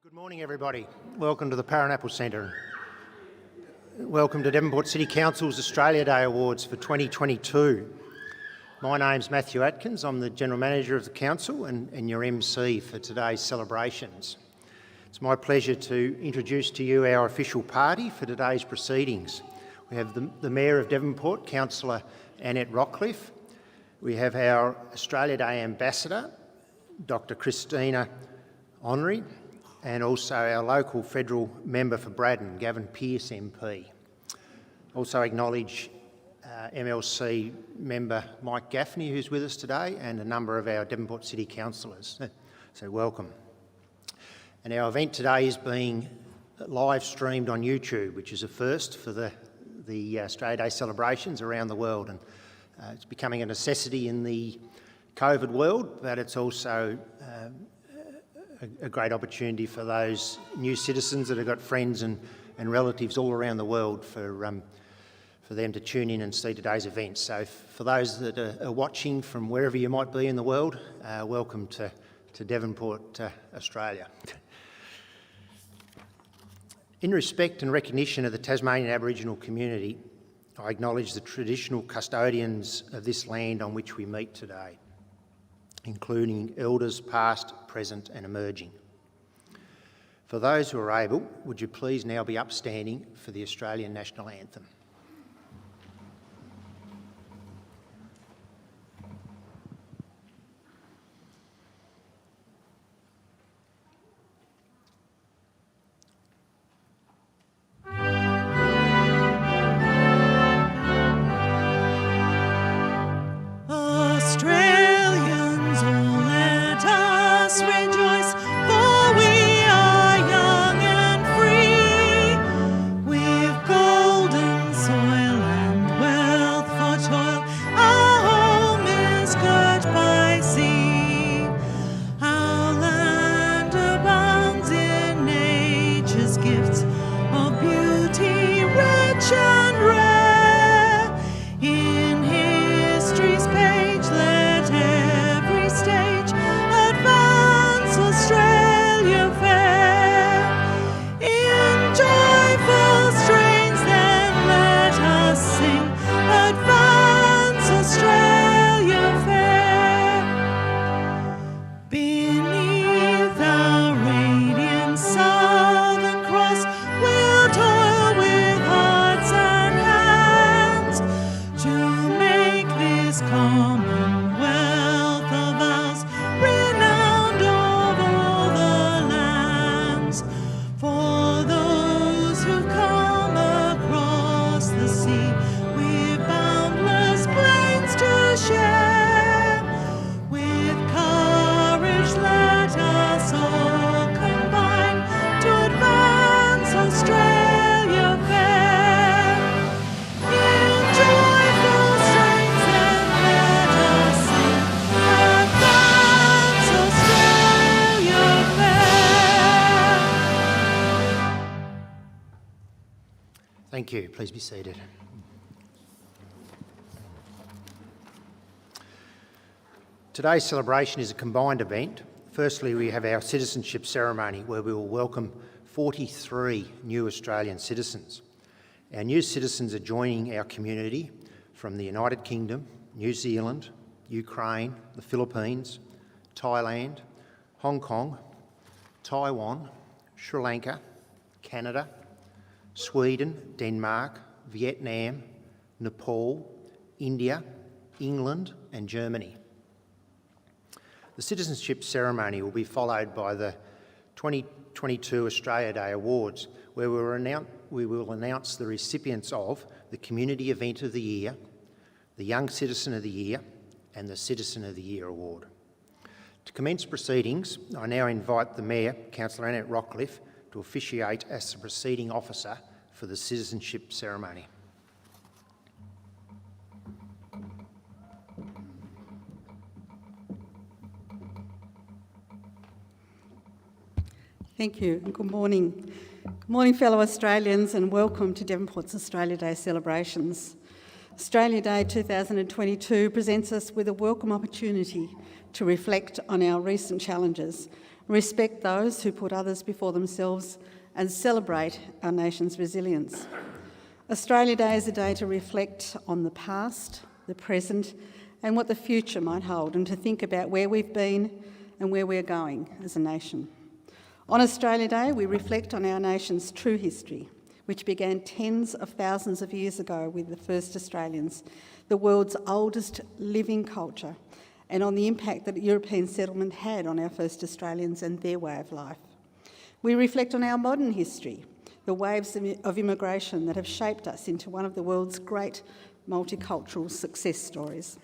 Good morning, everybody. Welcome to the Parranapple Centre. Welcome to Devonport City Council's Australia Day Awards for 2022. My name's Matthew Atkins. I'm the General Manager of the Council and your MC for today's celebrations. It's my pleasure to introduce to you our official party for today's proceedings. We have the Mayor of Devonport, Councillor Annette Rockcliffe. We have our Australia Day Ambassador, Dr. Christina Honnery, and also our local federal member for Braddon, Gavin Pearce MP. Also acknowledge MLC member Mike Gaffney, who's with us today, and a number of our Devonport City councillors. So welcome. And our event today is being live streamed on YouTube, which is a first for the Australia Day celebrations around the world. And it's becoming a necessity in the COVID world, but it's also a great opportunity for those new citizens that have got friends and relatives all around the world for them to tune in and see today's event. So for those that are watching from wherever you might be in the world, welcome to Devonport, Australia. In respect and recognition of the Tasmanian Aboriginal community, I acknowledge the traditional custodians of this land on which we meet today, including elders past, present and emerging. For those who are able, would you please now be upstanding for the Australian National Anthem. Thank you. Please be seated. Today's celebration is a combined event. Firstly, we have our Citizenship Ceremony, where we will welcome 43 new Australian citizens. Our new citizens are joining our community from the United Kingdom, New Zealand, Ukraine, the Philippines, Thailand, Hong Kong, Taiwan, Sri Lanka, Canada, Sweden, Denmark, Vietnam, Nepal, India, England and Germany. The Citizenship Ceremony will be followed by the 2022 Australia Day Awards, where we will announce the recipients of the Community Event of the Year, the Young Citizen of the Year and the Citizen of the Year Award. To commence proceedings, I now invite the Mayor, Councillor Annette Rockcliffe, to officiate as the presiding officer for the Citizenship Ceremony. Thank you and good morning. Good morning, fellow Australians, and welcome to Devonport's Australia Day celebrations. Australia Day 2022 presents us with a welcome opportunity to reflect on our recent challenges respect those who put others before themselves, and celebrate our nation's resilience. Australia Day is a day to reflect on the past, the present, and what the future might hold, and to think about where we've been and where we're going as a nation. On Australia Day, we reflect on our nation's true history, which began tens of thousands of years ago with the first Australians, the world's oldest living culture, and on the impact that European settlement had on our first Australians and their way of life. We reflect on our modern history, the waves of immigration that have shaped us into one of the world's great multicultural success stories.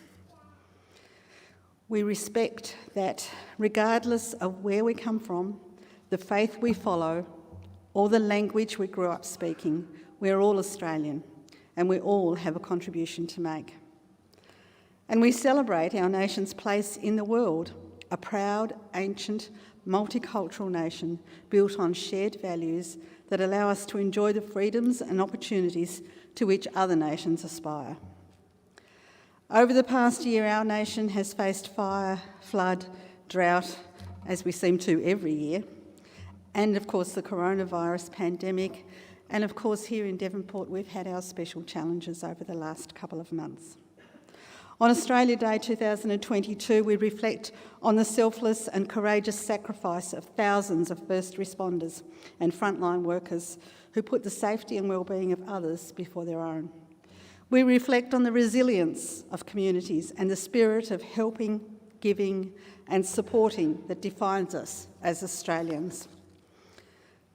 We respect that regardless of where we come from, the faith we follow, or the language we grew up speaking, we're all Australian, and we all have a contribution to make. And we celebrate our nation's place in the world, a proud, ancient, multicultural nation built on shared values that allow us to enjoy the freedoms and opportunities to which other nations aspire. Over the past year, our nation has faced fire, flood, drought, as we seem to every year, and of course the coronavirus pandemic, and of course here in Devonport we've had our special challenges over the last couple of months. On Australia Day 2022, we reflect on the selfless and courageous sacrifice of thousands of first responders and frontline workers who put the safety and well-being of others before their own. We reflect on the resilience of communities and the spirit of helping, giving and supporting that defines us as Australians.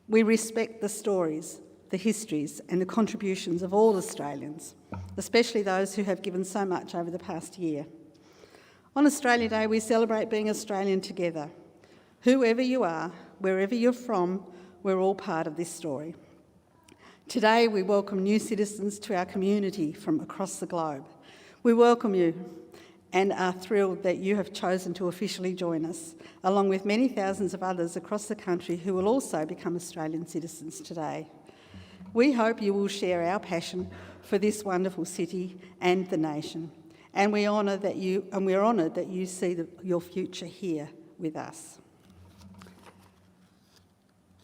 We respect the stories, the histories and the contributions of all Australians, especially those who have given so much over the past year. On Australia Day, we celebrate being Australian together. Whoever you are, wherever you're from, we're all part of this story. Today, we welcome new citizens to our community from across the globe. We welcome you and are thrilled that you have chosen to officially join us, along with many thousands of others across the country who will also become Australian citizens today. We hope you will share our passion for this wonderful city and the nation, and we're honoured that you see your future here with us.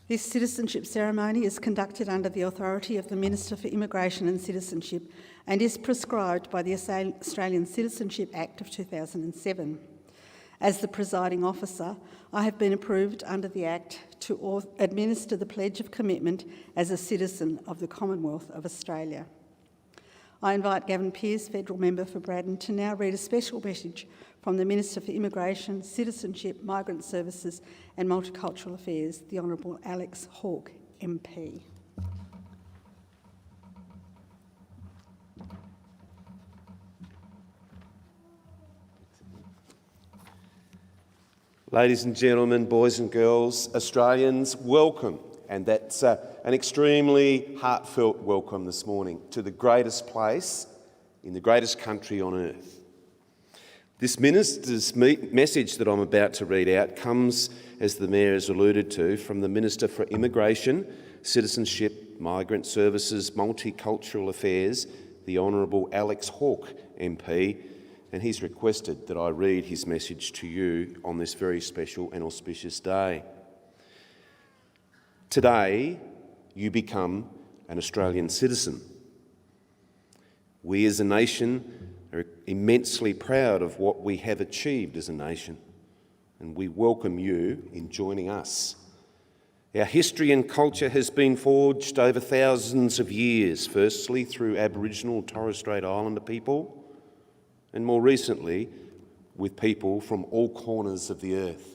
This citizenship ceremony is conducted under the authority of the Minister for Immigration and Citizenship and is prescribed by the Australian Citizenship Act of 2007. As the presiding officer, I have been approved under the Act to administer the Pledge of Commitment as a citizen of the Commonwealth of Australia. I invite Gavin Pearce, Federal Member for Braddon, to now read a special message from the Minister for Immigration, Citizenship, Migrant Services and Multicultural Affairs, the Honourable Alex Hawke, MP. Ladies and gentlemen, boys and girls, Australians, welcome. And that's an extremely heartfelt welcome this morning to the greatest place in the greatest country on earth. This Minister's message that I'm about to read out comes, as the Mayor has alluded to, from the Minister for Immigration, Citizenship, Migrant Services, Multicultural Affairs, the Honourable Alex Hawke, MP, and he's requested that I read his message to you on this very special and auspicious day. Today, you become an Australian citizen. We as a nation are immensely proud of what we have achieved as a nation, and we welcome you in joining us. Our history and culture has been forged over thousands of years, firstly through Aboriginal Torres Strait Islander people, and more recently with people from all corners of the earth.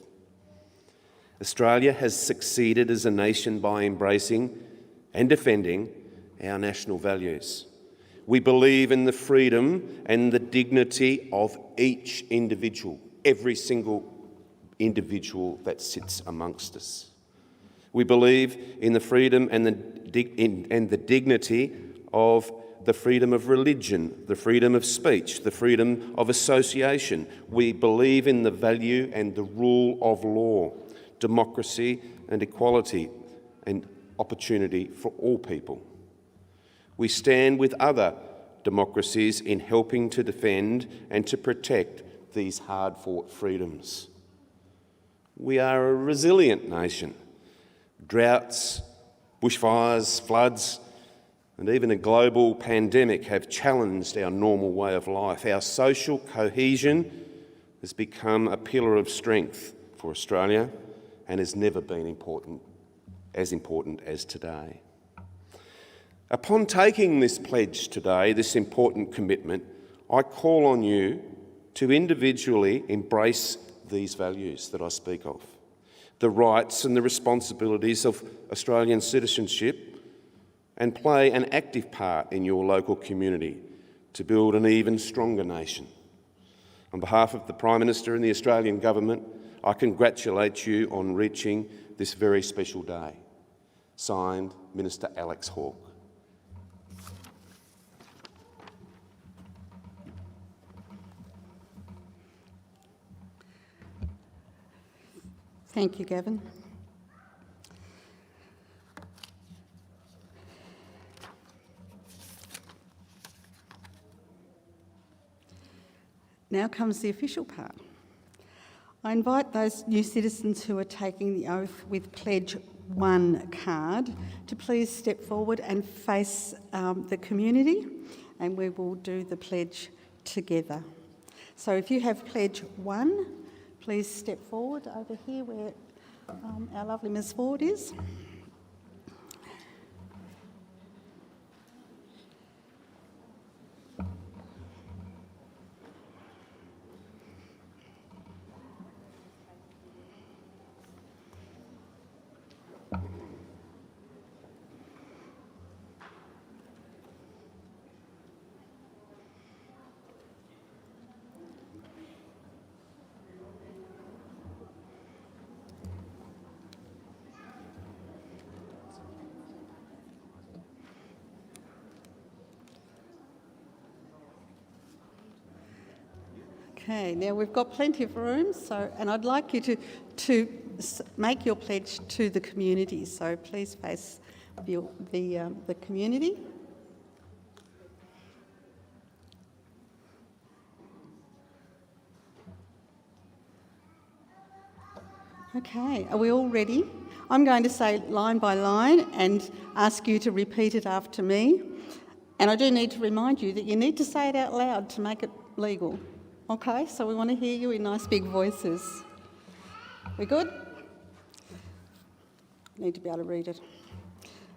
Australia has succeeded as a nation by embracing and defending our national values. We believe in the freedom and the dignity of each individual, every single individual that sits amongst us. We believe in the freedom and the dignity of the freedom of religion, the freedom of speech, the freedom of association. We believe in the value and the rule of law, democracy and equality and opportunity for all people. We stand with other democracies in helping to defend and to protect these hard-fought freedoms. We are a resilient nation. Droughts, bushfires, floods, and even a global pandemic have challenged our normal way of life. Our social cohesion has become a pillar of strength for Australia and has never been as important as today. Upon taking this pledge today, this important commitment, I call on you to individually embrace these values that I speak of, the rights and the responsibilities of Australian citizenship, and play an active part in your local community to build an even stronger nation. On behalf of the Prime Minister and the Australian Government, I congratulate you on reaching this very special day. Signed, Minister Alex Hawke. Thank you, Gavin. Now comes the official part. I invite those new citizens who are taking the oath with Pledge 1 card to please step forward and face the community, and we will do the pledge together. So if you have Pledge 1, please step forward over here where our lovely Ms Ford is. Okay, now we've got plenty of room, and I'd like you to make your pledge to the community. So please face the community. Okay, are we all ready? I'm going to say line by line and ask you to repeat it after me. And I do need to remind you that you need to say it out loud to make it legal. Okay, so we want to hear you in nice big voices. We good? Need to be able to read it.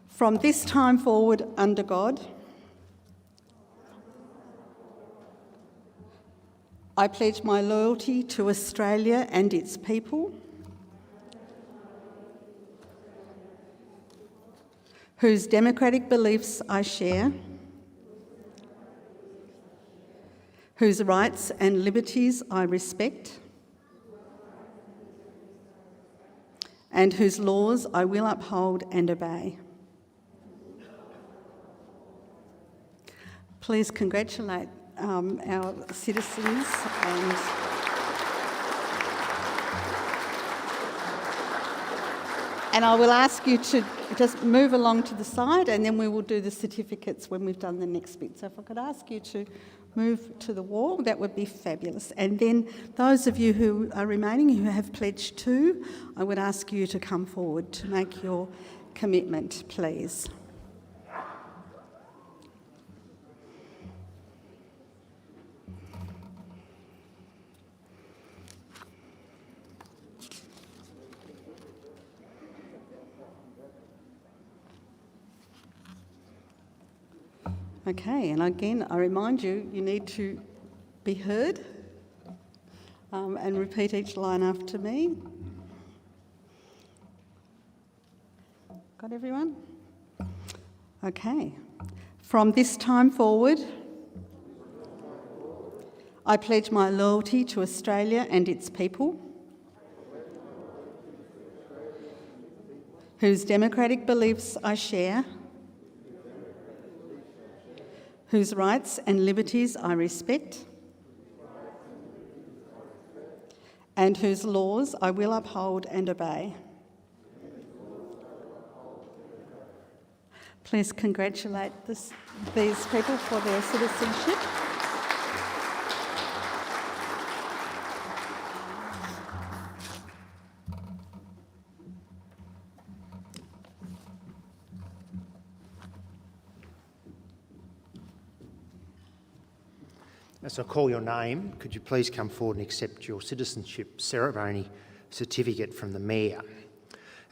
From this time forward, under God, I pledge my loyalty to Australia and its people, whose democratic beliefs I share, whose rights and liberties I respect, and whose laws I will uphold and obey. Please congratulate our citizens and I will ask you to just move along to the side, and then we will do the certificates when we've done the next bit. So if I could ask you to move to the wall, that would be fabulous. And then those of you who are remaining, who have pledged to, I would ask you to come forward to make your commitment, please. Okay, and again, I remind you, you need to be heard and repeat each line after me. Got everyone? Okay. From this time forward, I pledge my loyalty to Australia and its people, whose democratic beliefs I share, whose rights and liberties I respect, and whose laws I will uphold and obey. Please congratulate these people for their citizenship. As I call your name, could you please come forward and accept your Citizenship Ceremony certificate from the Mayor?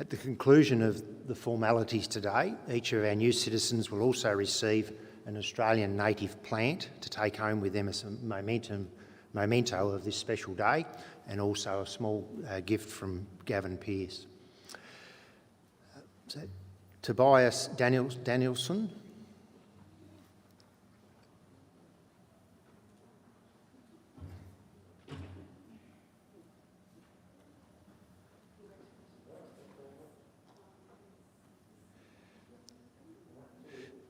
At the conclusion of the formalities today, each of our new citizens will also receive an Australian native plant to take home with them as a memento of this special day, and also a small gift from Gavin Pearce. Tobias Danielson.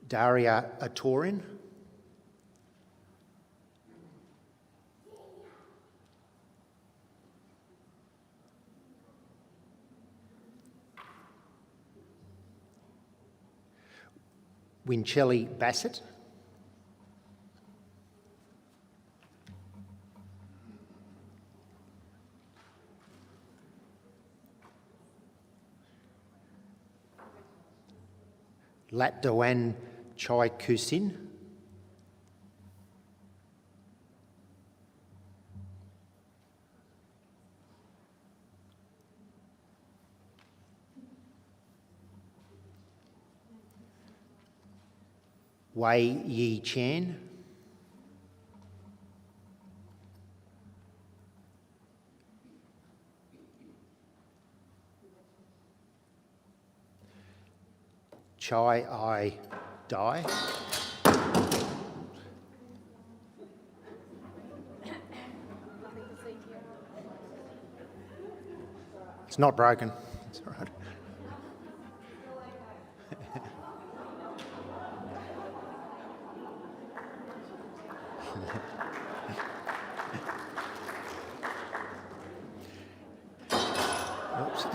Daria Atorin. Wincelli Bassett. Latdoan Chai Kusin. Wei Yi Chan. Chai I Dai. It's not broken. It's all right. Oops.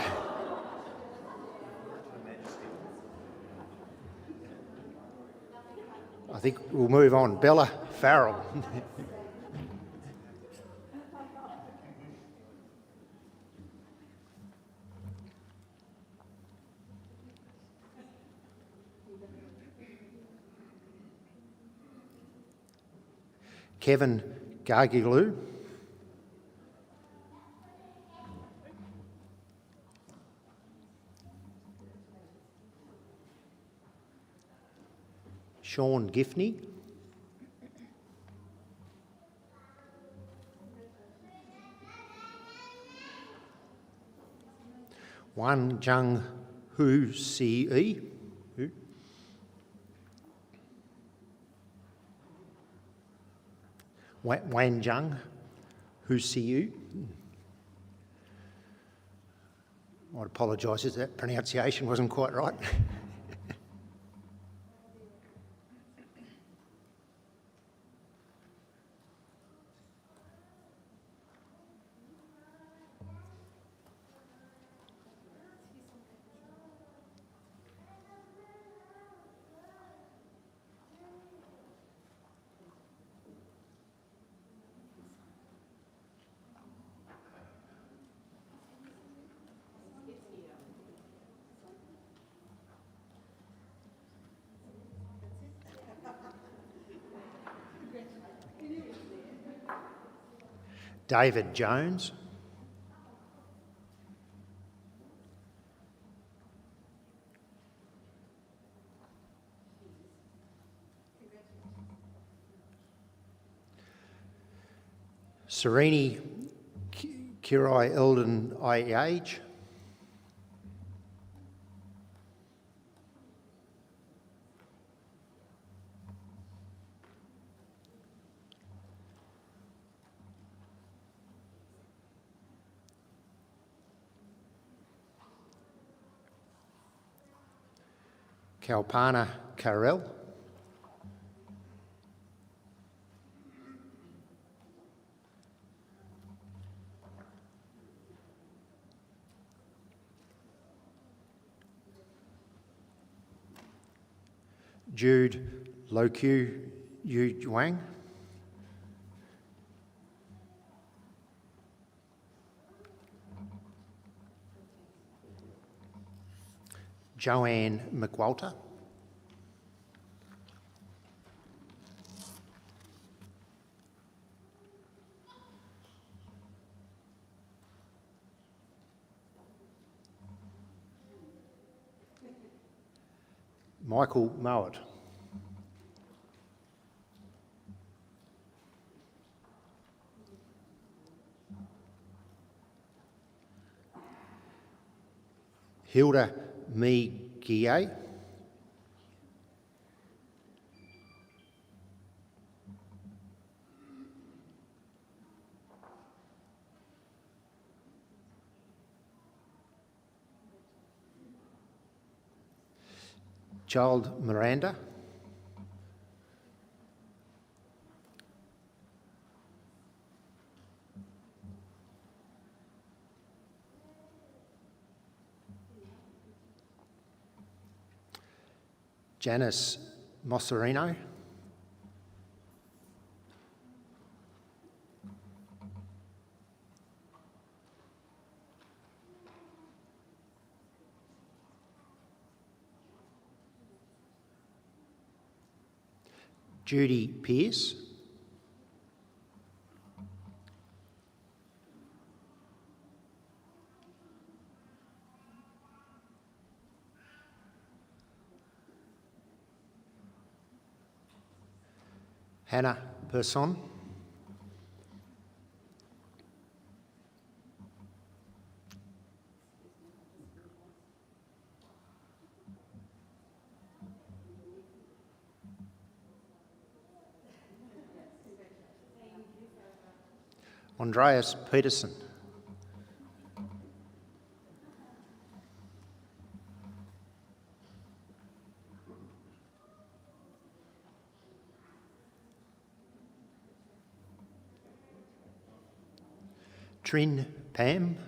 I think we'll move on. Bella Farrell. Kevin Gargilou. Sean Giffney. Wan Jung Hu Ce. Wan Jung Hu Ce. I'd apologise if that pronunciation wasn't quite right. David Jones. Sereni Kirai Eldon IH. Kalpana Karel. Jude Loku Yu Wang. Joanne McWalter. Michael Mowat. Hilda Mee-Guillet. Child Miranda. Janice Mosserino. Judy Pearce. Hannah Persson. Andreas Peterson. Trin Pam.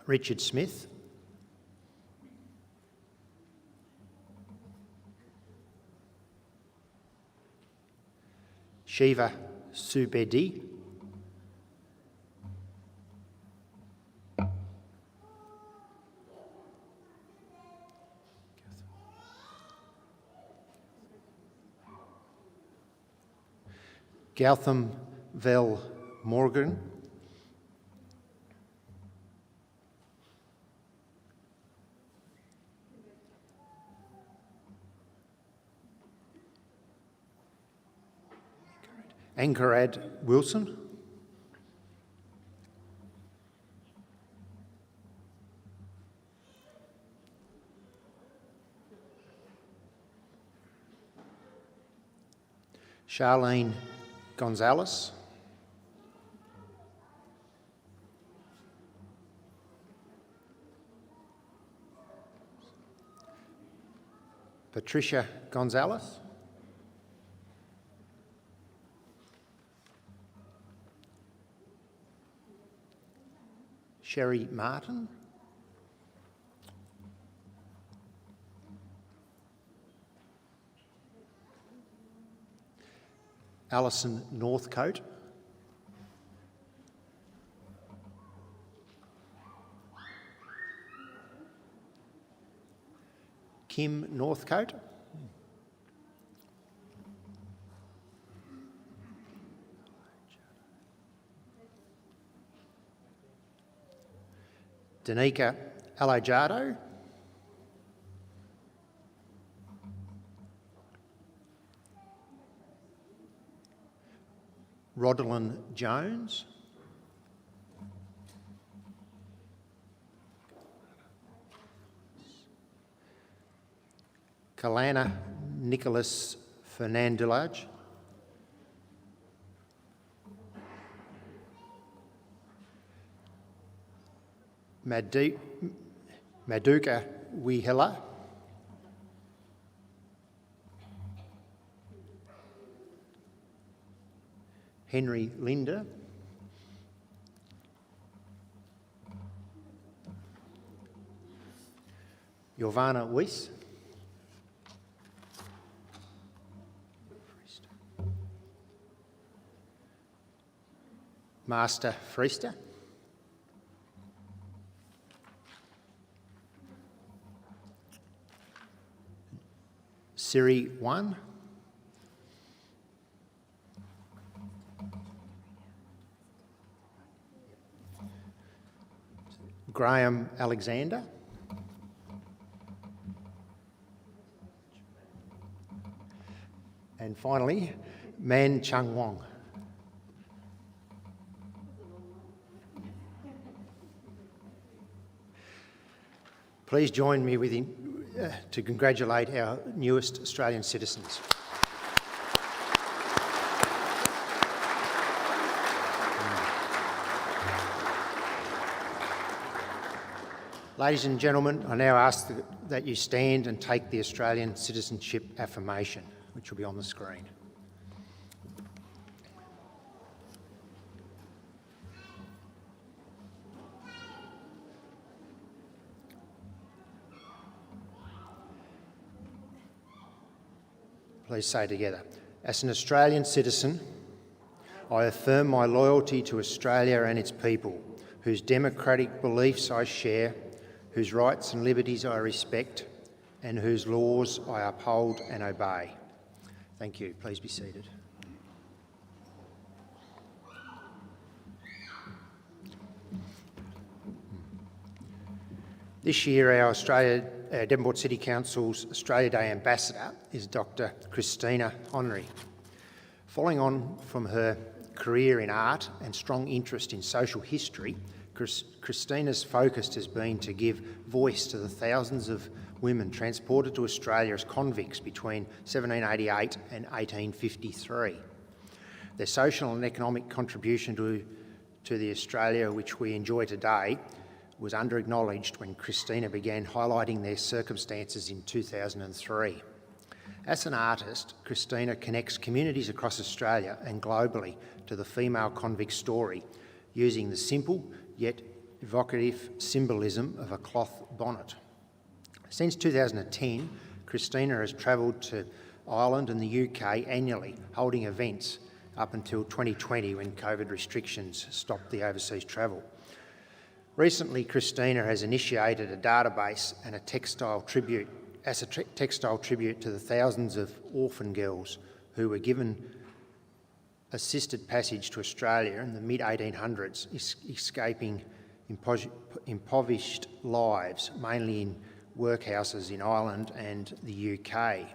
Richard Smith. Shiva Subedi. Gautam Vel Morgan. Ankarad Wilson. Charlene Gonzalez. Patricia Gonzalez. Sherry Martin. Alison Northcote. Kim Northcote. Danica Alojado. Rodolin Jones. Kalana Nicholas Fernandilage. Maduka Wihela. Henry Linda. Giovanna Weiss. Master Freester. Siri 1. Graham Alexander. And finally, Man Chung Wong. Please join me to congratulate our newest Australian citizens. Ladies and gentlemen, I now ask that you stand and take the Australian Citizenship Affirmation, which will be on the screen. Please say together, as an Australian citizen, I affirm my loyalty to Australia and its people, whose democratic beliefs I share, whose rights and liberties I respect, and whose laws I uphold and obey. Thank you. Please be seated. This year, our Devonport City Council's Australia Day Ambassador is Dr. Christina Honnery. Following on from her career in art and strong interest in social history, Christina's focus has been to give voice to the thousands of women transported to Australia as convicts between 1788 and 1853. Their social and economic contribution to the Australia which we enjoy today was under-acknowledged when Christina began highlighting their circumstances in 2003. As an artist, Christina connects communities across Australia and globally to the female convict story using the simple yet evocative symbolism of a cloth bonnet. Since 2010, Christina has travelled to Ireland and the UK annually, holding events up until 2020 when COVID restrictions stopped the overseas travel. Recently, Christina has initiated a database and a textile tribute to the thousands of orphan girls who were given assisted passage to Australia in the mid-1800s, escaping impoverished lives, mainly in workhouses in Ireland and the UK.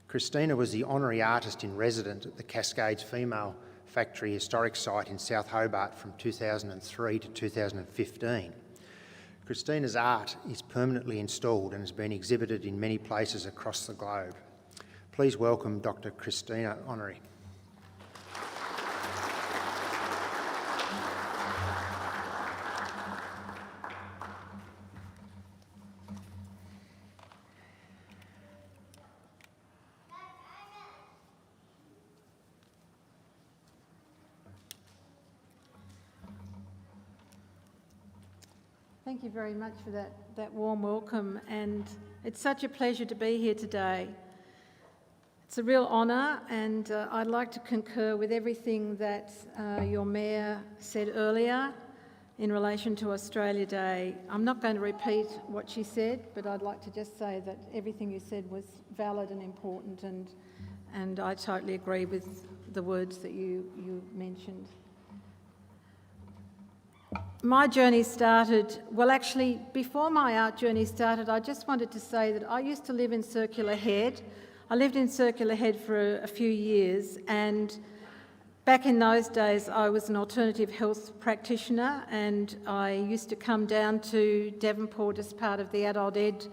Christina was the honorary artist in residence at the Cascades Female Factory Historic Site in South Hobart from 2003 to 2015. Christina's art is permanently installed and has been exhibited in many places across the globe. Please welcome Dr. Christina Honnery. Thank you very much for that warm welcome, and it's such a pleasure to be here today. It's a real honour, and I'd like to concur with everything that your Mayor said earlier in relation to Australia Day. I'm not going to repeat what she said, but I'd like to just say that everything you said was valid and important, and I totally agree with the words that you mentioned. My journey started, well actually before my art journey started, I just wanted to say that I used to live in Circular Head. I lived in Circular Head for a few years, and back in those days I was an alternative health practitioner, and I used to come down to Devonport as part of the Adult Ed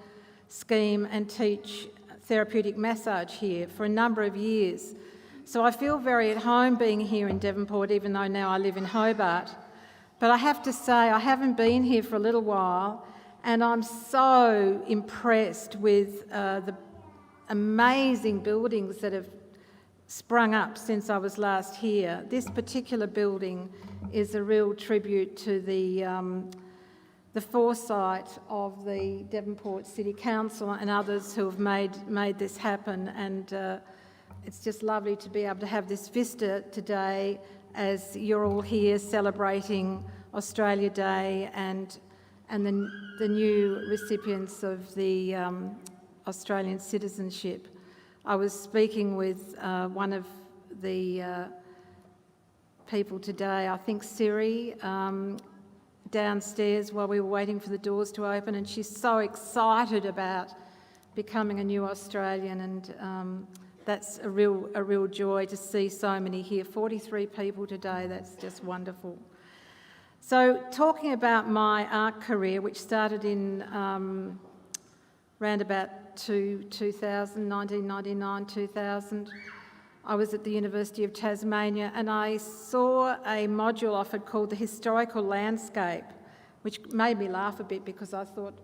scheme and teach therapeutic massage here for a number of years. So I feel very at home being here in Devonport, even though now I live in Hobart. But I have to say, I haven't been here for a little while, and I'm so impressed with the amazing buildings that have sprung up since I was last here. This particular building is a real tribute to the foresight of the Devonport City Council and others who have made this happen, and it's just lovely to be able to have this vista today as you're all here celebrating Australia Day and the new recipients of the Australian citizenship. I was speaking with one of the people today, I think Siri, downstairs while we were waiting for the doors to open, and she's so excited about becoming a new Australian, and that's a real joy to see so many here. 43 people today, that's just wonderful. So talking about my art career, which started in round about 2000, 1999, 2000, I was at the University of Tasmania and I saw a module offered called the Historical Landscape, which made me laugh a bit because I thought,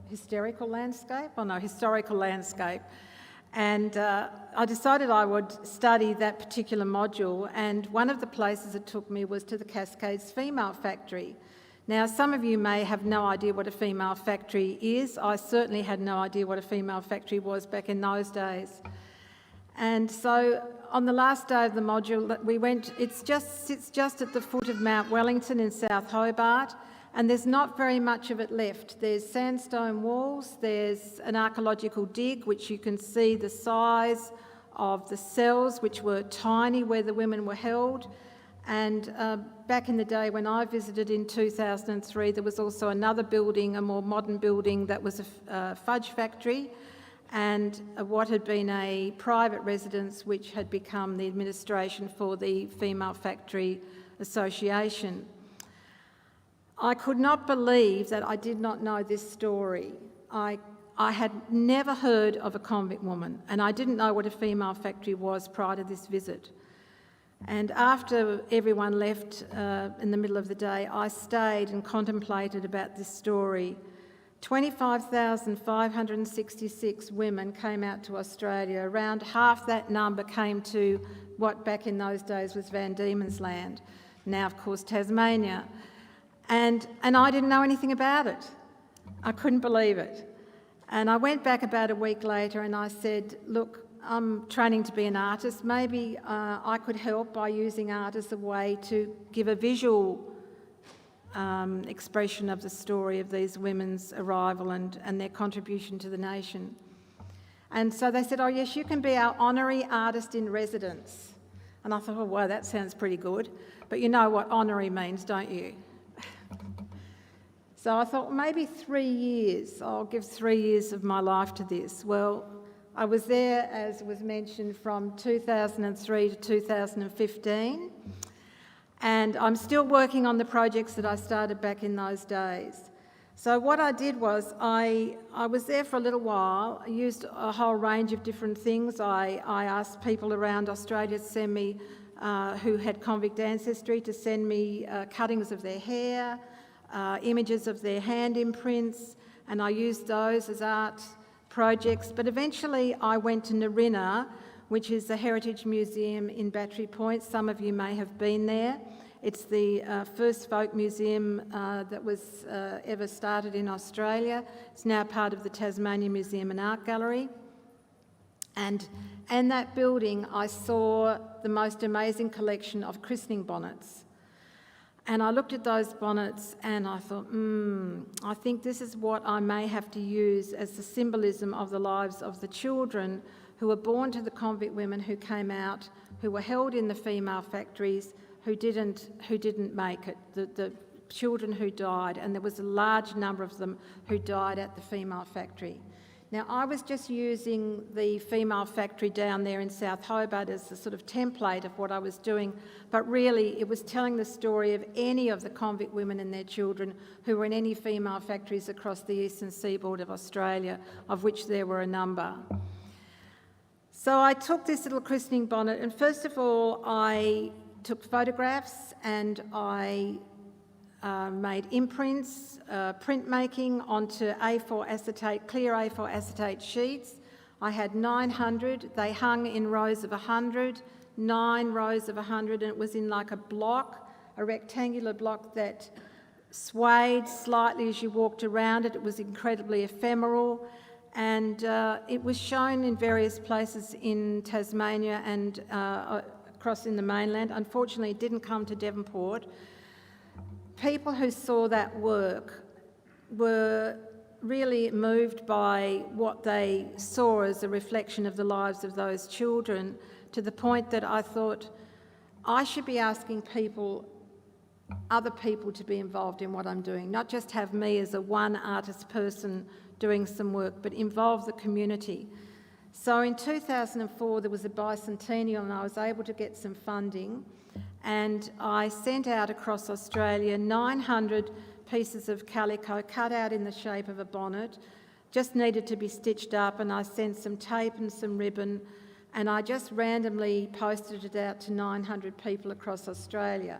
hysterical landscape? Oh no, historical landscape. And I decided I would study that particular module, and one of the places it took me was to the Cascades Female Factory. Now, some of you may have no idea what a female factory is. I certainly had no idea what a female factory was back in those days. And so on the last day of the module that we went, it sits just at the foot of Mount Wellington in South Hobart, and there's not very much of it left. There's sandstone walls, there's an archaeological dig, which you can see the size of the cells, which were tiny where the women were held. And back in the day when I visited in 2003, there was also another building, a more modern building, that was a fudge factory, and what had been a private residence which had become the administration for the Female Factory Association. I could not believe that I did not know this story. I had never heard of a convict woman, and I didn't know what a female factory was prior to this visit. And after everyone left in the middle of the day, I stayed and contemplated about this story. 25,566 women came out to Australia. Around half that number came to what back in those days was Van Diemen's Land, now of course Tasmania. And I didn't know anything about it. I couldn't believe it. And I went back about a week later and I said, look, I'm training to be an artist. Maybe I could help by using art as a way to give a visual expression of the story of these women's arrival and their contribution to the nation. And so they said, oh yes, you can be our honorary artist in residence. And I thought, oh wow, that sounds pretty good. But you know what honorary means, don't you? So I thought maybe 3 years, I'll give 3 years of my life to this. Well, I was there, as was mentioned, from 2003 to 2015, and I'm still working on the projects that I started back in those days. So what I did was I was there for a little while. I used a whole range of different things. I asked people around Australia to send me, who had convict ancestry, to send me cuttings of their hair, images of their hand imprints, and I used those as art projects. But eventually I went to Narina, which is the Heritage Museum in Battery Point. Some of you may have been there. It's the first folk museum that was ever started in Australia. It's now part of the Tasmania Museum and Art Gallery. And in that building I saw the most amazing collection of christening bonnets. And I looked at those bonnets and I thought, I think this is what I may have to use as the symbolism of the lives of the children who were born to the convict women who came out, who were held in the female factories, who didn't make it, the children who died, and there was a large number of them who died at the female factory. Now, I was just using the female factory down there in South Hobart as the sort of template of what I was doing, but really it was telling the story of any of the convict women and their children who were in any female factories across the eastern seaboard of Australia, of which there were a number. So I took this little christening bonnet, and first of all I took photographs and I made imprints, printmaking onto A4 acetate, clear A4 acetate sheets. I had 900, they hung in rows of 100, 9 rows of 100, and it was in like a block, a rectangular block that swayed slightly as you walked around it. It was incredibly ephemeral, and it was shown in various places in Tasmania and across in the mainland. Unfortunately, it didn't come to Devonport. People who saw that work were really moved by what they saw as a reflection of the lives of those children, to the point that I thought I should be asking people other people to be involved in what I'm doing, not just have me as a one artist person doing some work, but involve the community. So in 2004 there was a bicentennial and I was able to get some funding, and I sent out across Australia 900 pieces of calico cut out in the shape of a bonnet, just needed to be stitched up, and I sent some tape and some ribbon, and I just randomly posted it out to 900 people across Australia.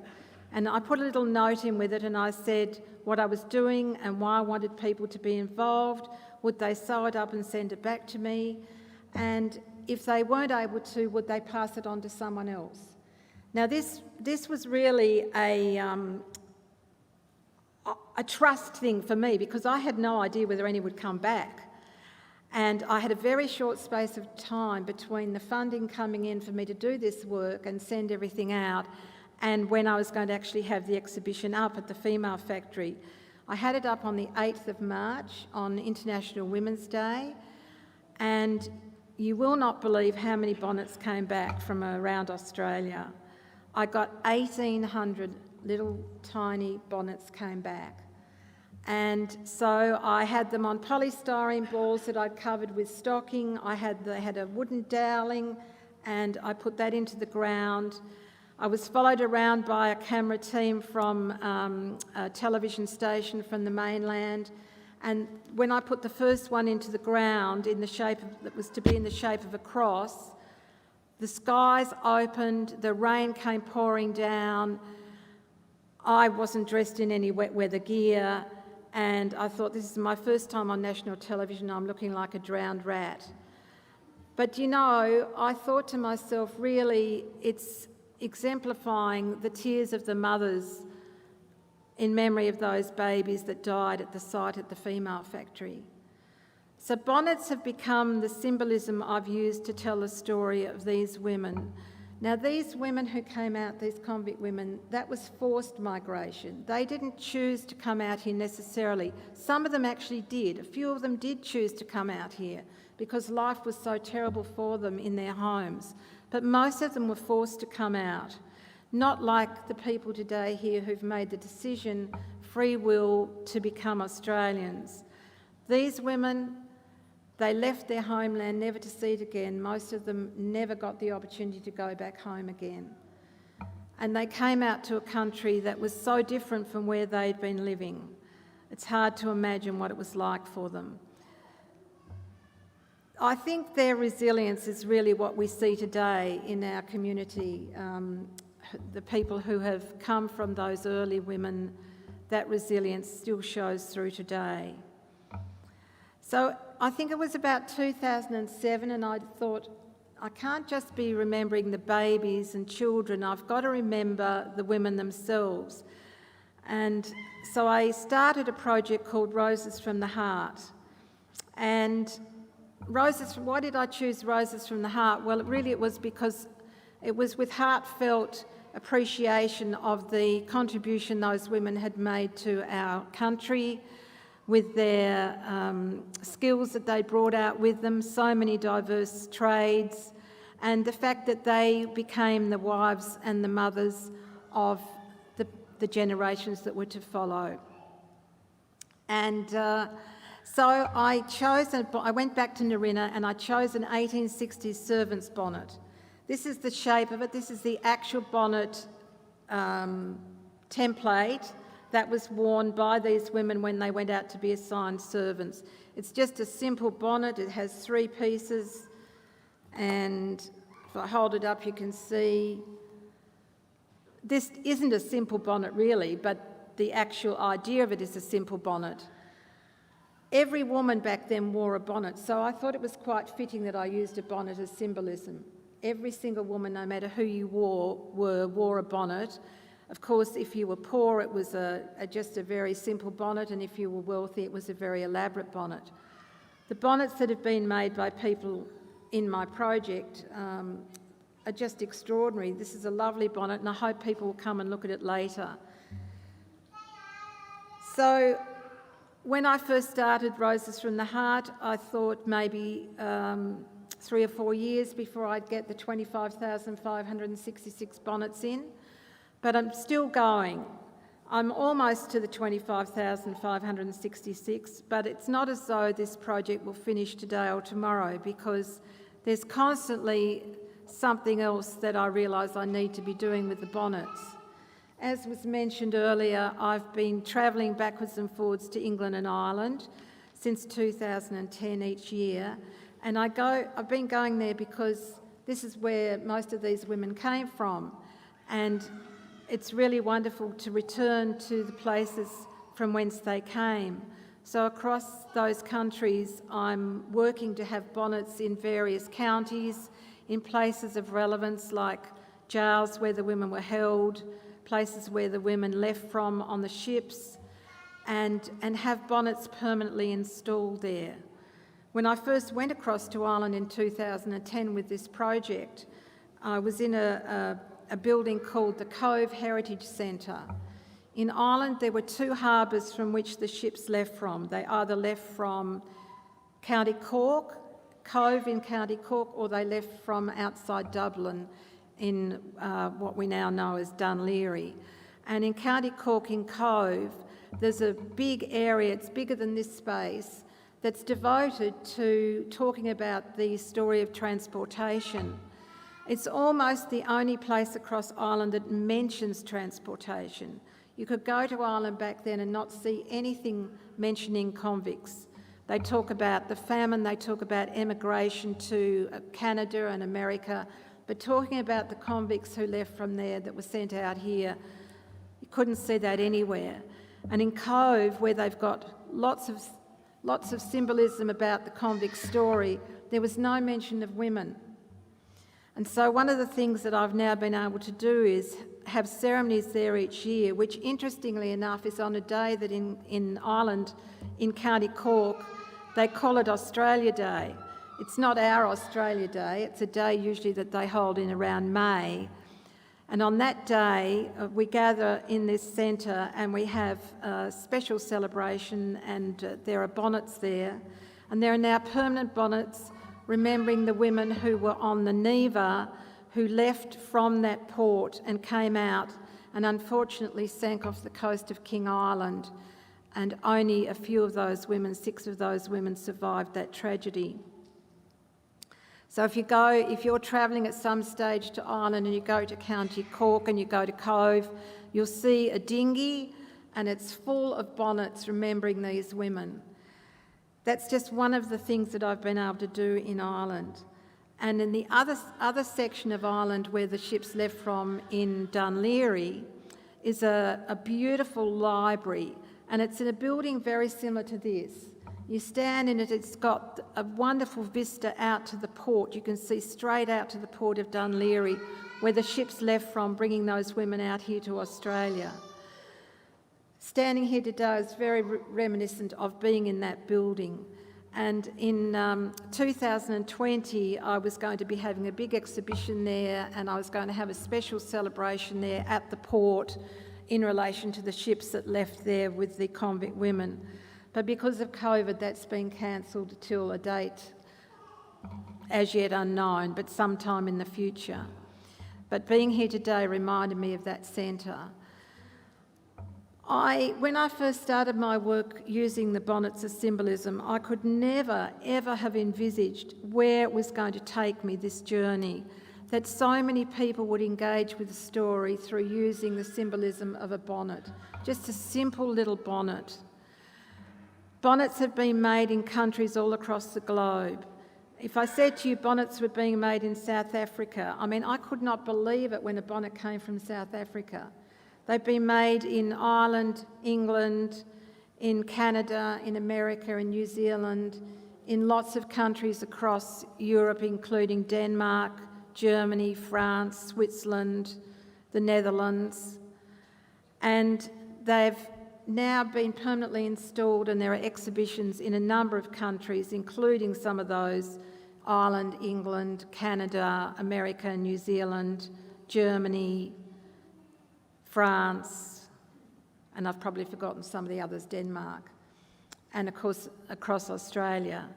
And I put a little note in with it and I said what I was doing and why I wanted people to be involved. Would they sew it up and send it back to me? And if they weren't able to, would they pass it on to someone else? Now this was really a trust thing for me, because I had no idea whether any would come back. And I had a very short space of time between the funding coming in for me to do this work and send everything out and when I was going to actually have the exhibition up at the Female Factory. I had it up on the 8th of March on International Women's Day, and you will not believe how many bonnets came back from around Australia. I got 1,800 little tiny bonnets came back. And so I had them on polystyrene balls that I'd covered with stocking. They had a wooden doweling, and I put that into the ground. I was followed around by a camera team from a television station from the mainland, and when I put the first one into the ground in the shape that was to be in the shape of a cross, the skies opened, the rain came pouring down. I wasn't dressed in any wet weather gear, and I thought, this is my first time on national television, I'm looking like a drowned rat. But you know, I thought to myself, really, it's exemplifying the tears of the mothers in memory of those babies that died at the site at the Female Factory. So bonnets have become the symbolism I've used to tell the story of these women. Now these women who came out, these convict women, that was forced migration. They didn't choose to come out here necessarily. Some of them actually did. A few of them did choose to come out here because life was so terrible for them in their homes. But most of them were forced to come out, not like the people today here who've made the decision, free will, to become Australians. These women, they left their homeland never to see it again. Most of them never got the opportunity to go back home again. And they came out to a country that was so different from where they'd been living. It's hard to imagine what it was like for them. I think their resilience is really what we see today in our community. The people who have come from those early women, that resilience still shows through today. So I think it was about 2007, and I thought, I can't just be remembering the babies and children, I've got to remember the women themselves. And so I started a project called Roses from the Heart. And why did I choose Roses from the Heart? Well, it was because it was with heartfelt appreciation of the contribution those women had made to our country, with their skills that they brought out with them, so many diverse trades, and the fact that they became the wives and the mothers of the generations that were to follow. And so I went back to Narina and I chose an 1860s servants bonnet. This is the shape of it. This is the actual bonnet template that was worn by these women when they went out to be assigned servants. It's just a simple bonnet. It has 3 pieces, and if I hold it up you can see this isn't a simple bonnet really, but the actual idea of it is a simple bonnet. Every woman back then wore a bonnet, so I thought it was quite fitting that I used a bonnet as symbolism. Every single woman, no matter who you wore a bonnet. Of course, if you were poor, it was just a very simple bonnet, and if you were wealthy, it was a very elaborate bonnet. The bonnets that have been made by people in my project are just extraordinary. This is a lovely bonnet, and I hope people will come and look at it later. So when I first started Roses from the Heart, I thought maybe 3 or 4 years before I'd get the 25,566 bonnets in. But I'm still going. I'm almost to the 25,566, but it's not as though this project will finish today or tomorrow, because there's constantly something else that I realise I need to be doing with the bonnets. As was mentioned earlier, I've been travelling backwards and forwards to England and Ireland since 2010 each year, and I've been going there because this is where most of these women came from, and it's really wonderful to return to the places from whence they came. So across those countries, I'm working to have bonnets in various counties, in places of relevance like jails where the women were held, places where the women left from on the ships, and have bonnets permanently installed there. When I first went across to Ireland in 2010 with this project, I was in a building called the Cove Heritage Centre. In Ireland, there were two harbours from which the ships left from. They either left from County Cork, Cove in County Cork, or they left from outside Dublin in what we now know as Dunleary. And in County Cork in Cove, there's a big area, it's bigger than this space, that's devoted to talking about the story of transportation. It's almost the only place across Ireland that mentions transportation. You could go to Ireland back then and not see anything mentioning convicts. They talk about the famine, they talk about emigration to Canada and America, but talking about the convicts who left from there that were sent out here, you couldn't see that anywhere. And in Cove, where they've got lots of symbolism about the convict story, there was no mention of women. And so one of the things that I've now been able to do is have ceremonies there each year, which interestingly enough is on a day that in Ireland, in County Cork, they call it Australia Day. It's not our Australia Day, it's a day usually that they hold in around May. And on that day, we gather in this centre and we have a special celebration, and there are bonnets there. And there are now permanent bonnets remembering the women who were on the Neva, who left from that port and came out and unfortunately sank off the coast of King Island. And only a few of those women, 6 of those women, survived that tragedy. So if you're travelling at some stage to Ireland and you go to County Cork and you go to Cove, you'll see a dinghy and it's full of bonnets remembering these women. That's just one of the things that I've been able to do in Ireland. And in the other section of Ireland where the ships left from in Dunleary is a beautiful library, and it's in a building very similar to this. You stand in it, it's got a wonderful vista out to the port. You can see straight out to the port of Dunleary where the ships left from, bringing those women out here to Australia. Standing here today is very reminiscent of being in that building. And in 2020, I was going to be having a big exhibition there, and I was going to have a special celebration there at the port in relation to the ships that left there with the convict women. But because of COVID, that's been cancelled till a date as yet unknown, but sometime in the future. But being here today reminded me of that centre. When I first started my work using the bonnets as symbolism, I could never, ever have envisaged where it was going to take me, this journey, that so many people would engage with the story through using the symbolism of a bonnet, just a simple little bonnet. Bonnets have been made in countries all across the globe. If I said to you bonnets were being made in South Africa, I could not believe it when a bonnet came from South Africa. They've been made in Ireland, England, in Canada, in America, in New Zealand, in lots of countries across Europe, including Denmark, Germany, France, Switzerland, the Netherlands. And they've now been permanently installed, and there are exhibitions in a number of countries, including some of those: Ireland, England, Canada, America, New Zealand, Germany, France, and I've probably forgotten some of the others, Denmark, and of course across Australia.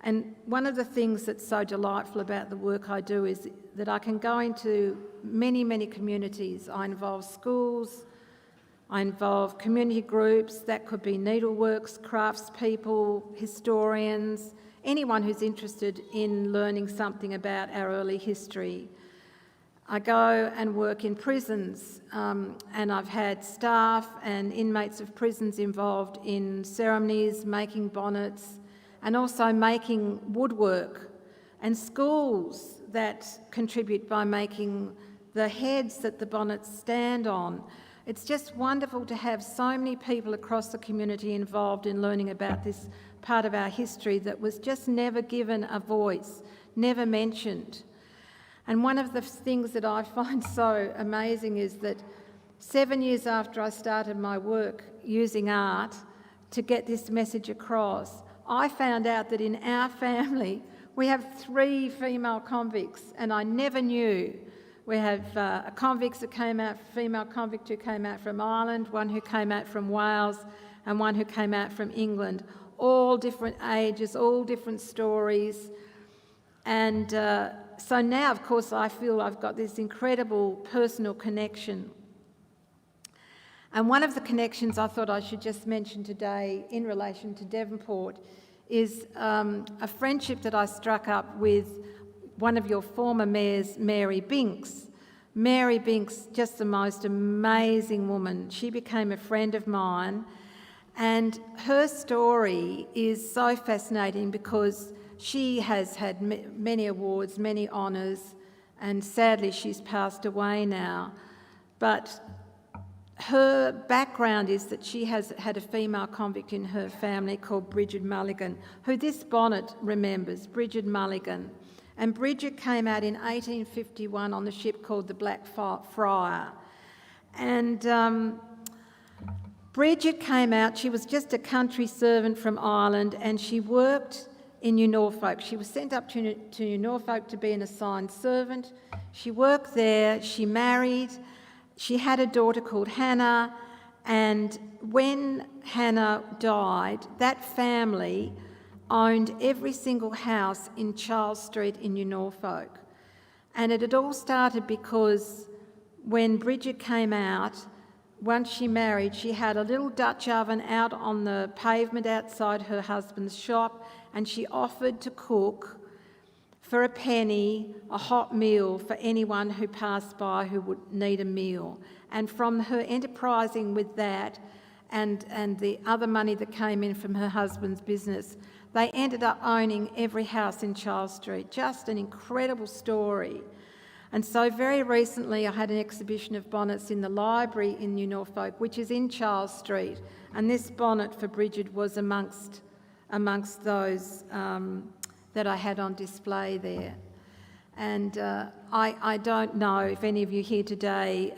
And one of the things that's so delightful about the work I do is that I can go into many, many communities. I involve schools, I involve community groups, that could be needleworks, craftspeople, historians, anyone who's interested in learning something about our early history. I go and work in prisons, and I've had staff and inmates of prisons involved in ceremonies, making bonnets, and also making woodwork, and schools that contribute by making the heads that the bonnets stand on. It's just wonderful to have so many people across the community involved in learning about this part of our history that was just never given a voice, never mentioned. And one of the things that I find so amazing is that 7 years after I started my work using art to get this message across, I found out that in our family we have 3 female convicts, and I never knew. We have a female convict who came out from Ireland, one who came out from Wales, and one who came out from England. All different ages, all different stories. And so now, of course, I feel I've got this incredible personal connection. And one of the connections I thought I should just mention today in relation to Devonport is a friendship that I struck up with one of your former mayors, Mary Binks. Mary Binks, just the most amazing woman. She became a friend of mine, and her story is so fascinating because she has had many awards, many honours, and sadly she's passed away now. But her background is that she has had a female convict in her family called Bridget Mulligan, who this bonnet remembers, Bridget Mulligan. And Bridget came out in 1851 on the ship called the Black Friar. And Bridget came out, she was just a country servant from Ireland, and she worked in New Norfolk. She was sent up to New Norfolk to be an assigned servant. She worked there, she married, she had a daughter called Hannah, and when Hannah died, that family owned every single house in Charles Street in New Norfolk. And it had all started because when Bridget came out, once she married, she had a little Dutch oven out on the pavement outside her husband's shop, and she offered to cook for a penny a hot meal for anyone who passed by who would need a meal. And from her enterprising with that and the other money that came in from her husband's business, they ended up owning every house in Charles Street. Just an incredible story. And so very recently I had an exhibition of bonnets in the library in New Norfolk, which is in Charles Street, and this bonnet for Bridget was amongst those that I had on display there. And I don't know if any of you here today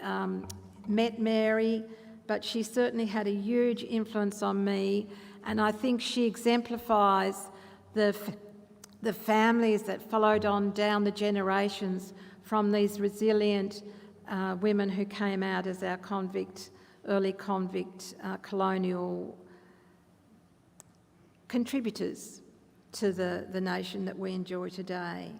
met Mary, but she certainly had a huge influence on me, and I think she exemplifies the families that followed on down the generations from these resilient women who came out as our early convict colonial contributors to the nation that we enjoy today.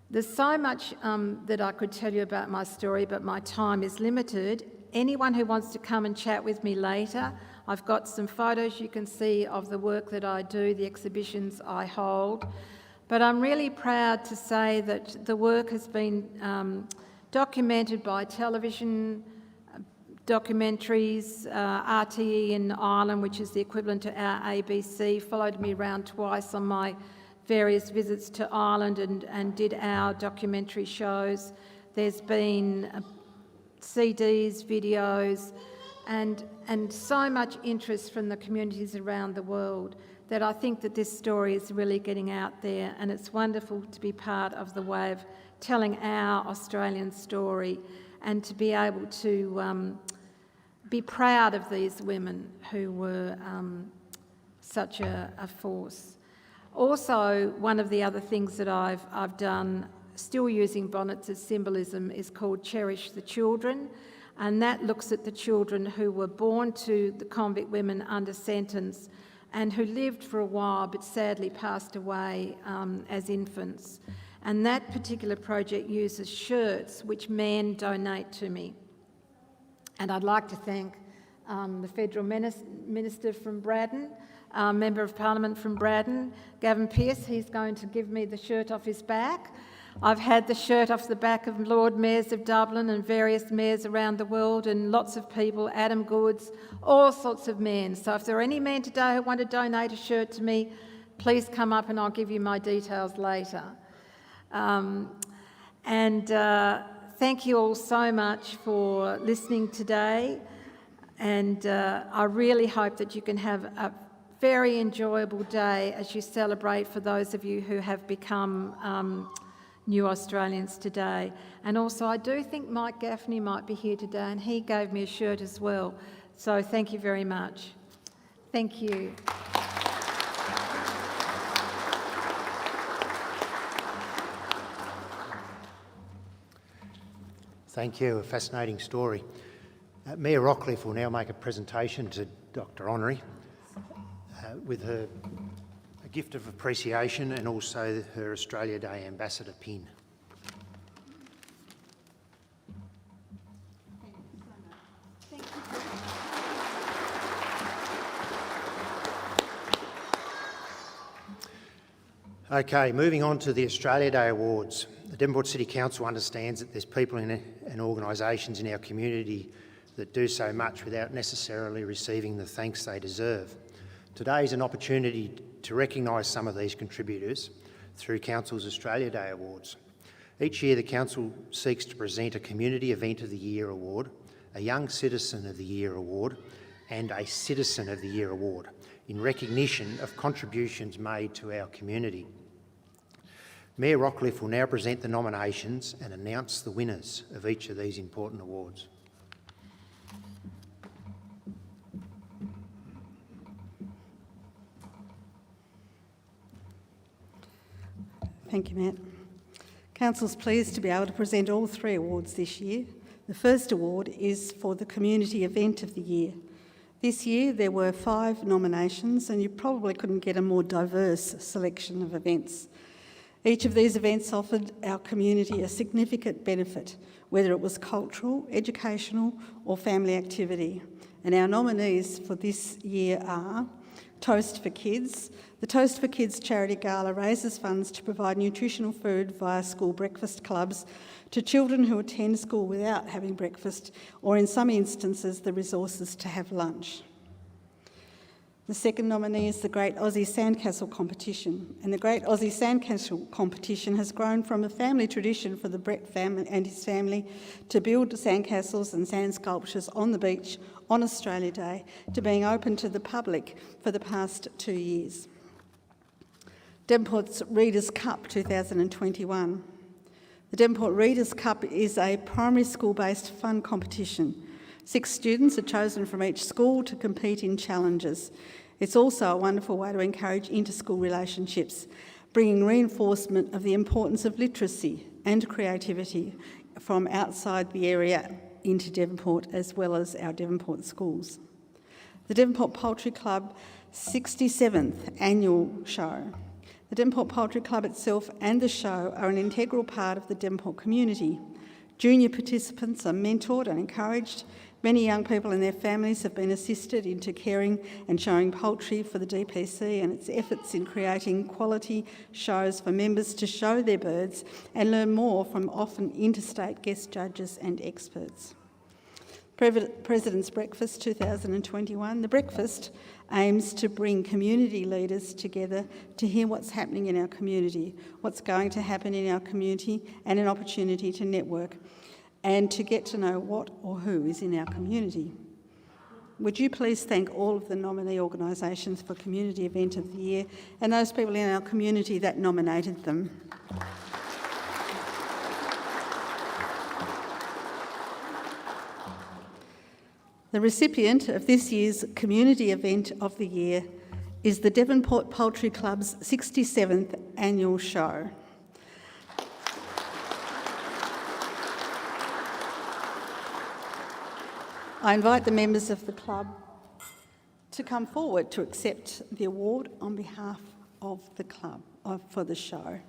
There's so much that I could tell you about my story, but my time is limited. Anyone who wants to come and chat with me later, I've got some photos you can see of the work that I do, the exhibitions I hold. But I'm really proud to say that the work has been documented by television, documentaries, RTE in Ireland, which is the equivalent to our ABC, followed me around twice on my various visits to Ireland and did our documentary shows. There's been CDs, videos, and so much interest from the communities around the world that I think that this story is really getting out there, and it's wonderful to be part of the way of telling our Australian story and to be able to be proud of these women who were such a force. Also, one of the other things that I've done, still using bonnets as symbolism, is called Cherish the Children, and that looks at the children who were born to the convict women under sentence and who lived for a while but sadly passed away as infants. And that particular project uses shirts which men donate to me. And I'd like to thank the Federal Minister from Braddon, Member of Parliament from Braddon, Gavin Pearce. He's going to give me the shirt off his back. I've had the shirt off the back of Lord Mayors of Dublin and various mayors around the world, and lots of people, Adam Goods, all sorts of men. So if there are any men today who want to donate a shirt to me, please come up and I'll give you my details later. Thank you all so much for listening today, and I really hope that you can have a very enjoyable day as you celebrate for those of you who have become new Australians today. And also I do think Mike Gaffney might be here today, and he gave me a shirt as well. So thank you very much. Thank you. Thank you, a fascinating story. Mayor Rockcliffe will now make a presentation to Dr Honnery with a gift of appreciation and also her Australia Day Ambassador pin. Okay, moving on to the Australia Day Awards. The Devonport City Council understands that there's people and organisations in our community that do so much without necessarily receiving the thanks they deserve. Today is an opportunity to recognise some of these contributors through Council's Australia Day Awards. Each year the Council seeks to present a Community Event of the Year award, a Young Citizen of the Year award and a Citizen of the Year award in recognition of contributions made to our community. Mayor Rockcliffe will now present the nominations and announce the winners of each of these important awards. Thank you, Matt. Council's pleased to be able to present all three awards this year. The first award is for the Community Event of the Year. This year there were 5 nominations, and you probably couldn't get a more diverse selection of events. Each of these events offered our community a significant benefit, whether it was cultural, educational or family activity. And our nominees for this year are Toast for Kids. The Toast for Kids charity gala raises funds to provide nutritional food via school breakfast clubs to children who attend school without having breakfast, or in some instances the resources to have lunch. The second nominee is the Great Aussie Sandcastle Competition, and the Great Aussie Sandcastle Competition has grown from a family tradition for the Brett family and his family to build sandcastles and sand sculptures on the beach on Australia Day to being open to the public for the past 2 years. Devonport's Readers' Cup 2021. The Devonport Readers' Cup is a primary school-based fun competition. 6 students are chosen from each school to compete in challenges. It's also a wonderful way to encourage inter-school relationships, bringing reinforcement of the importance of literacy and creativity from outside the area into Devonport, as well as our Devonport schools. The Devonport Poultry Club 67th Annual Show. The Devonport Poultry Club itself and the show are an integral part of the Devonport community. Junior participants are mentored and encouraged. Many young people and their families have been assisted into caring and showing poultry for the DPC and its efforts in creating quality shows for members to show their birds and learn more from often interstate guest judges and experts. President's Breakfast 2021. The breakfast aims to bring community leaders together to hear what's happening in our community, what's going to happen in our community, and an opportunity to network and to get to know what or who is in our community. Would you please thank all of the nominee organisations for Community Event of the Year and those people in our community that nominated them. The recipient of this year's Community Event of the Year is the Devonport Poultry Club's 67th Annual Show. I invite the members of the club to come forward to accept the award on behalf of the club for the show.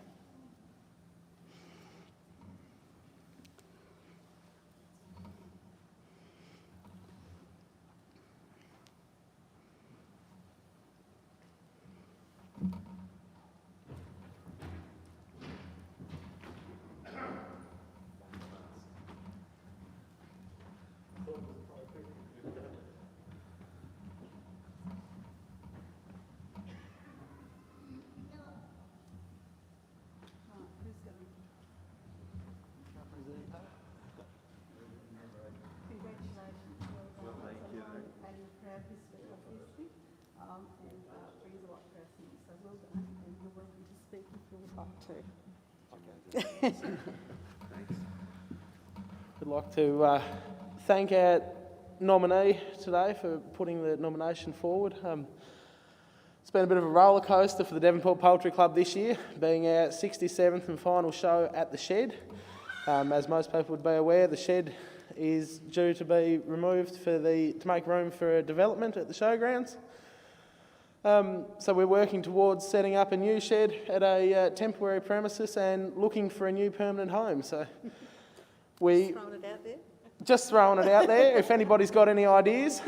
I'd like to thank our nominee today for putting the nomination forward. It's been a bit of a roller coaster for the Devonport Poultry Club this year, being our 67th and final show at the shed. As most people would be aware, the shed is due to be removed to make room for a development at the showgrounds. So we're working towards setting up a new shed at a temporary premises and looking for a new permanent home. So we just throwing it out there. If anybody's got any ideas,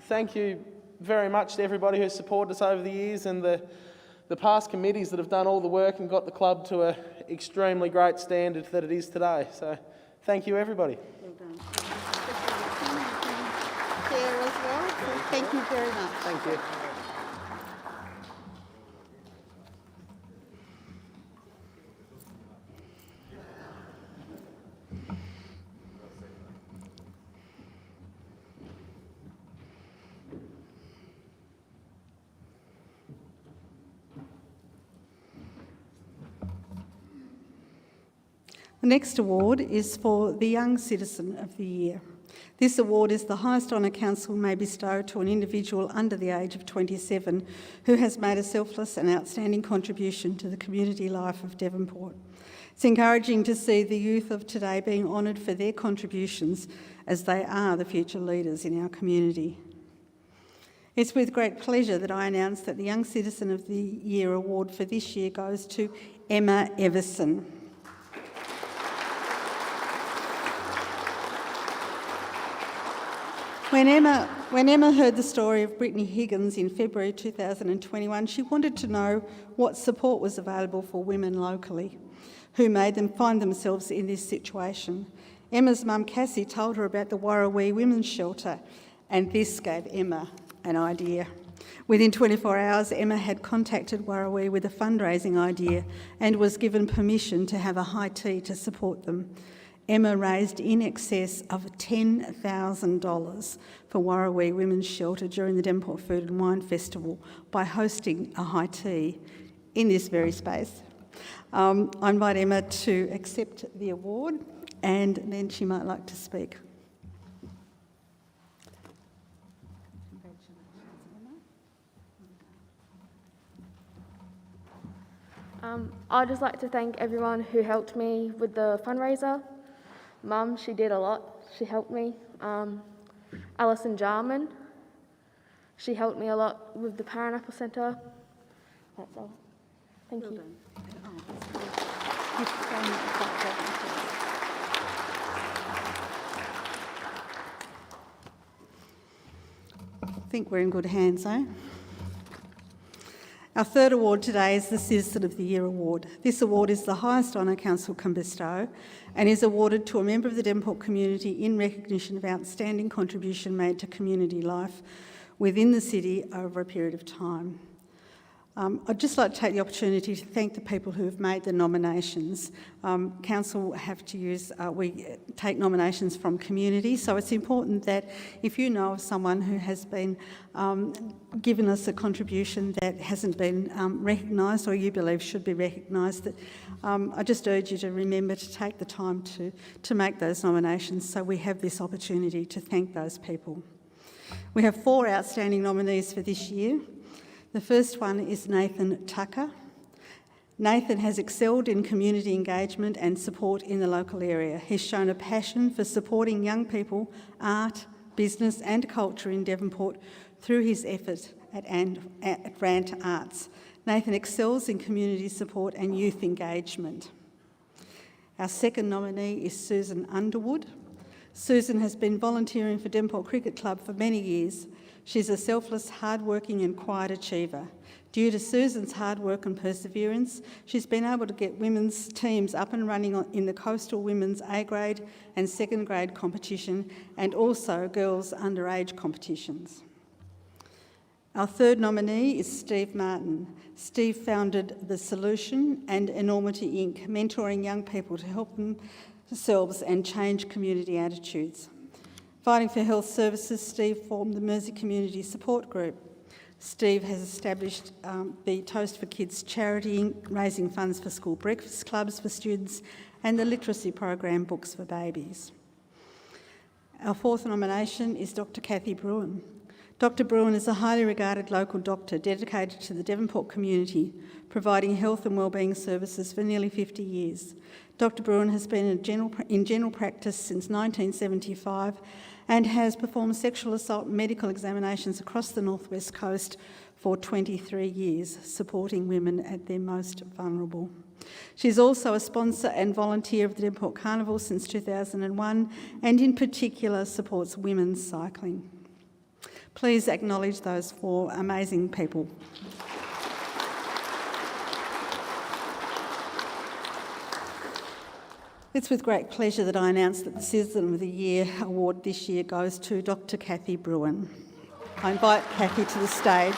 thank you very much to everybody who's supported us over the years and the past committees that have done all the work and got the club to an extremely great standard that it is today. So thank you, everybody. Well done. Chair as well, so thank you very much. Thank you. The next award is for the Young Citizen of the Year. This award is the highest honour council may bestow to an individual under the age of 27 who has made a selfless and outstanding contribution to the community life of Devonport. It's encouraging to see the youth of today being honoured for their contributions, as they are the future leaders in our community. It's with great pleasure that I announce that the Young Citizen of the Year award for this year goes to Emma Everson. When Emma heard the story of Brittany Higgins in February 2021, she wanted to know what support was available for women locally who made them find themselves in this situation. Emma's mum, Cassie, told her about the Warrawee Women's Shelter, and this gave Emma an idea. Within 24 hours, Emma had contacted Warrawee with a fundraising idea and was given permission to have a high tea to support them. Emma raised in excess of $10,000 for Warrawee Women's Shelter during the Devonport Food and Wine Festival by hosting a high tea in this very space. I invite Emma to accept the award, and then she might like to speak. I'd just like to thank everyone who helped me with the fundraiser. Mum, she did a lot. She helped me. Alison Jarman, she helped me a lot with the Paranaple Centre. That's all. Thank you. I think we're in good hands, eh? Our third award today is the Citizen of the Year award. This award is the highest honour council can bestow and is awarded to a member of the Devonport community in recognition of outstanding contribution made to community life within the city over a period of time. I'd just like to take the opportunity to thank the people who have made the nominations. Council have to use, we take nominations from community, so it's important that if you know of someone who has been given us a contribution that hasn't been recognised or you believe should be recognised, that I just urge you to remember to take the time to make those nominations so we have this opportunity to thank those people. We have 4 outstanding nominees for this year. The first one is Nathan Tucker. Nathan has excelled in community engagement and support in the local area. He's shown a passion for supporting young people, art, business and culture in Devonport through his effort at Rant Arts. Nathan excels in community support and youth engagement. Our second nominee is Susan Underwood. Susan has been volunteering for Devonport Cricket Club for many years. She's a selfless, hard-working and quiet achiever. Due to Susan's hard work and perseverance, she's been able to get women's teams up and running in the Coastal Women's A-grade and second grade competition and also girls' underage competitions. Our third nominee is Steve Martin. Steve founded The Solution and Enormity Inc., mentoring young people to help themselves and change community attitudes. Fighting for health services, Steve formed the Mersey Community Support Group. Steve has established the Toast for Kids charity, raising funds for school breakfast clubs for students and the literacy program Books for Babies. Our fourth nomination is Dr. Kathy Bruin. Dr. Bruin is a highly regarded local doctor dedicated to the Devonport community, providing health and wellbeing services for nearly 50 years. Dr. Bruin has been in general practice since 1975 and has performed sexual assault medical examinations across the North West Coast for 23 years, supporting women at their most vulnerable. She's also a sponsor and volunteer of the Devonport Carnival since 2001 and in particular supports women's cycling. Please acknowledge those four amazing people. It's with great pleasure that I announce that the Citizen of the Year award this year goes to Dr. Kathy Bruin. I invite Kathy to the stage.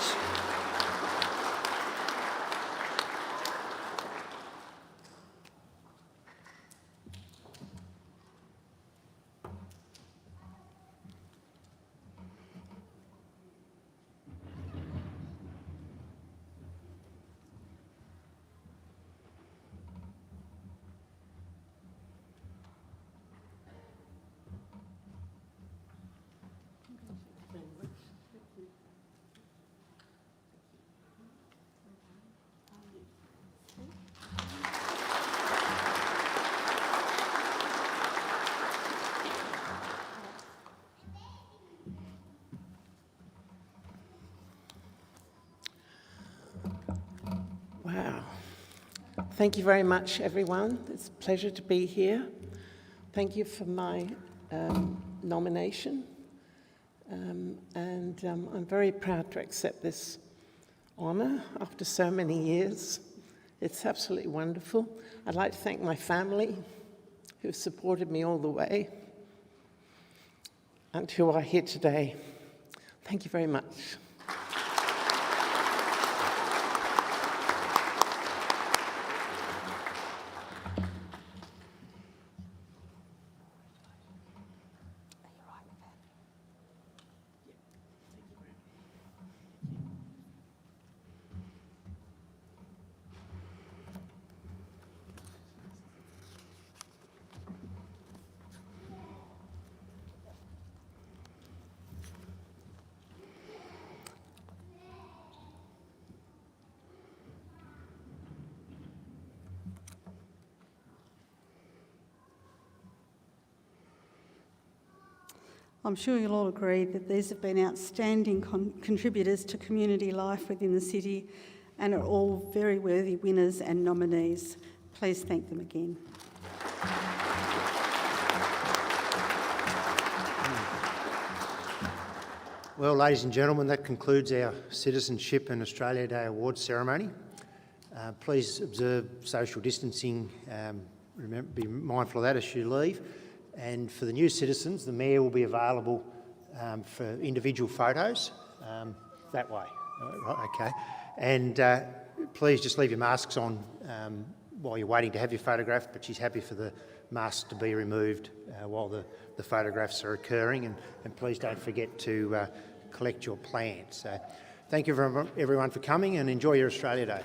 Wow. Thank you very much, everyone. It's a pleasure to be here. Thank you for my nomination. I'm very proud to accept this honour after so many years. It's absolutely wonderful. I'd like to thank my family who supported me all the way and who are here today. Thank you very much. I'm sure you'll all agree that these have been outstanding contributors to community life within the city and are all very worthy winners and nominees. Please thank them again. Well, ladies and gentlemen, that concludes our Citizenship and Australia Day Awards ceremony. Please observe social distancing. Remember, be mindful of that as you leave. And for the new citizens, the Mayor will be available for individual photos that way. Right, okay. And please just leave your masks on while you're waiting to have your photograph, but she's happy for the masks to be removed while the photographs are occurring. And please don't forget to collect your plants. So thank you everyone for coming and enjoy your Australia Day.